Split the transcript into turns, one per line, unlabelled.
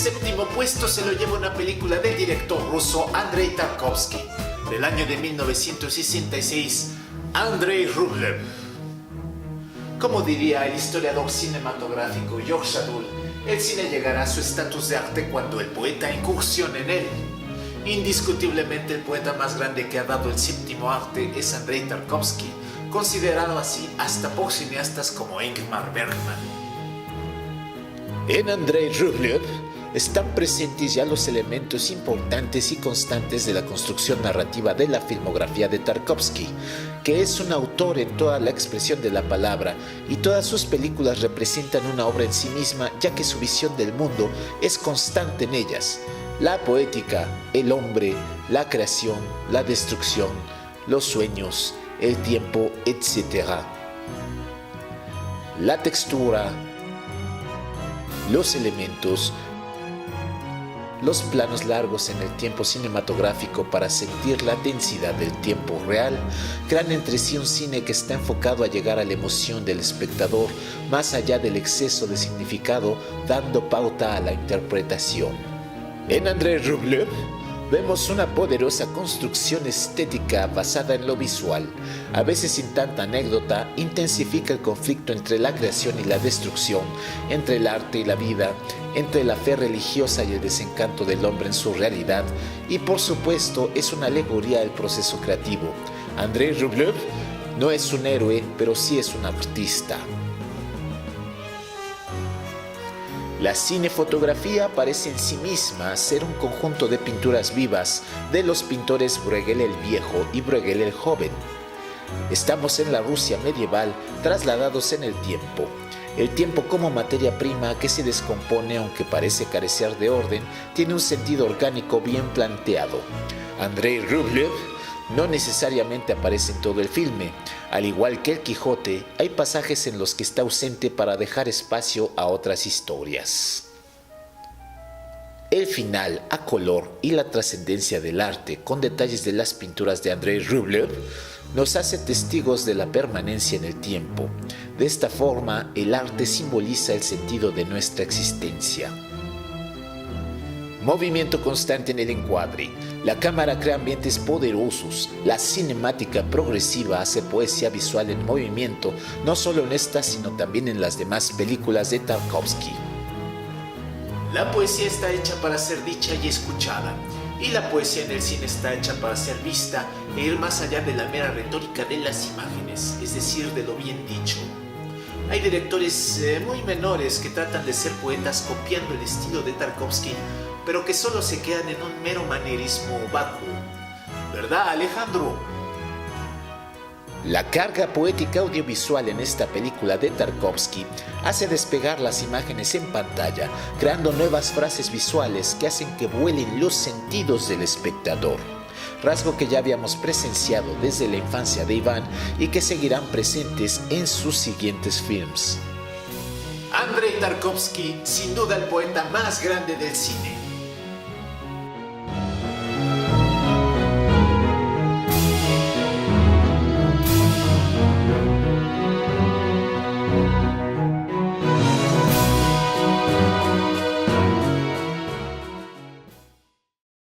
séptimo puesto se lo lleva una película del director ruso Andrei Tarkovsky, del año de 1966, Andrei Rublev. Como diría el historiador cinematográfico George Shadul, el cine llegará a su estatus de arte cuando el poeta incursione en él. Indiscutiblemente el poeta más grande que ha dado el séptimo arte es Andrei Tarkovsky, considerado así hasta por cineastas como Ingmar Bergman. En Andrei Rublev están presentes ya los elementos importantes y constantes de la construcción narrativa de la filmografía de Tarkovsky, que es un autor en toda la expresión de la palabra, y todas sus películas representan una obra en sí misma, ya que su visión del mundo es constante en ellas. La poética, el hombre, la creación, la destrucción, los sueños, el tiempo, etc. La textura, los elementos, los planos largos en el tiempo cinematográfico para sentir la densidad del tiempo real, crean entre sí un cine que está enfocado a llegar a la emoción del espectador más allá del exceso de significado, dando pauta a la interpretación. En Andrei Rublev vemos una poderosa construcción estética basada en lo visual. A veces sin tanta anécdota, intensifica el conflicto entre la creación y la destrucción, entre el arte y la vida, entre la fe religiosa y el desencanto del hombre en su realidad, y por supuesto es una alegoría del proceso creativo. Andrei Rublev no es un héroe, pero sí es un artista. La cinefotografía parece en sí misma ser un conjunto de pinturas vivas de los pintores Bruegel el Viejo y Bruegel el Joven. Estamos en la Rusia medieval trasladados en el tiempo. El tiempo como materia prima que se descompone aunque parece carecer de orden, tiene un sentido orgánico bien planteado. Andrei Rublev no necesariamente aparece en todo el filme. Al igual que el Quijote, hay pasajes en los que está ausente para dejar espacio a otras historias. El final a color y la trascendencia del arte con detalles de las pinturas de Andrei Rublev nos hace testigos de la permanencia en el tiempo. De esta forma, el arte simboliza el sentido de nuestra existencia. Movimiento constante en el encuadre. La cámara crea ambientes poderosos. La cinemática progresiva hace poesía visual en movimiento, no solo en esta, sino también en las demás películas de Tarkovsky. La poesía está hecha para ser dicha y escuchada, y la poesía en el cine está hecha para ser vista e ir más allá de la mera retórica de las imágenes, es decir, de lo bien dicho. Hay directores muy menores que tratan de ser poetas copiando el estilo de Tarkovsky, pero que solo se quedan en un mero manierismo vacuo. ¿Verdad, Alejandro? La carga poética audiovisual en esta película de Tarkovsky hace despegar las imágenes en pantalla, creando nuevas frases visuales que hacen que vuelen los sentidos del espectador. Rasgo que ya habíamos presenciado desde la infancia de Iván y que seguirán presentes en sus siguientes films. Andrei Tarkovsky, sin duda el poeta más grande del cine.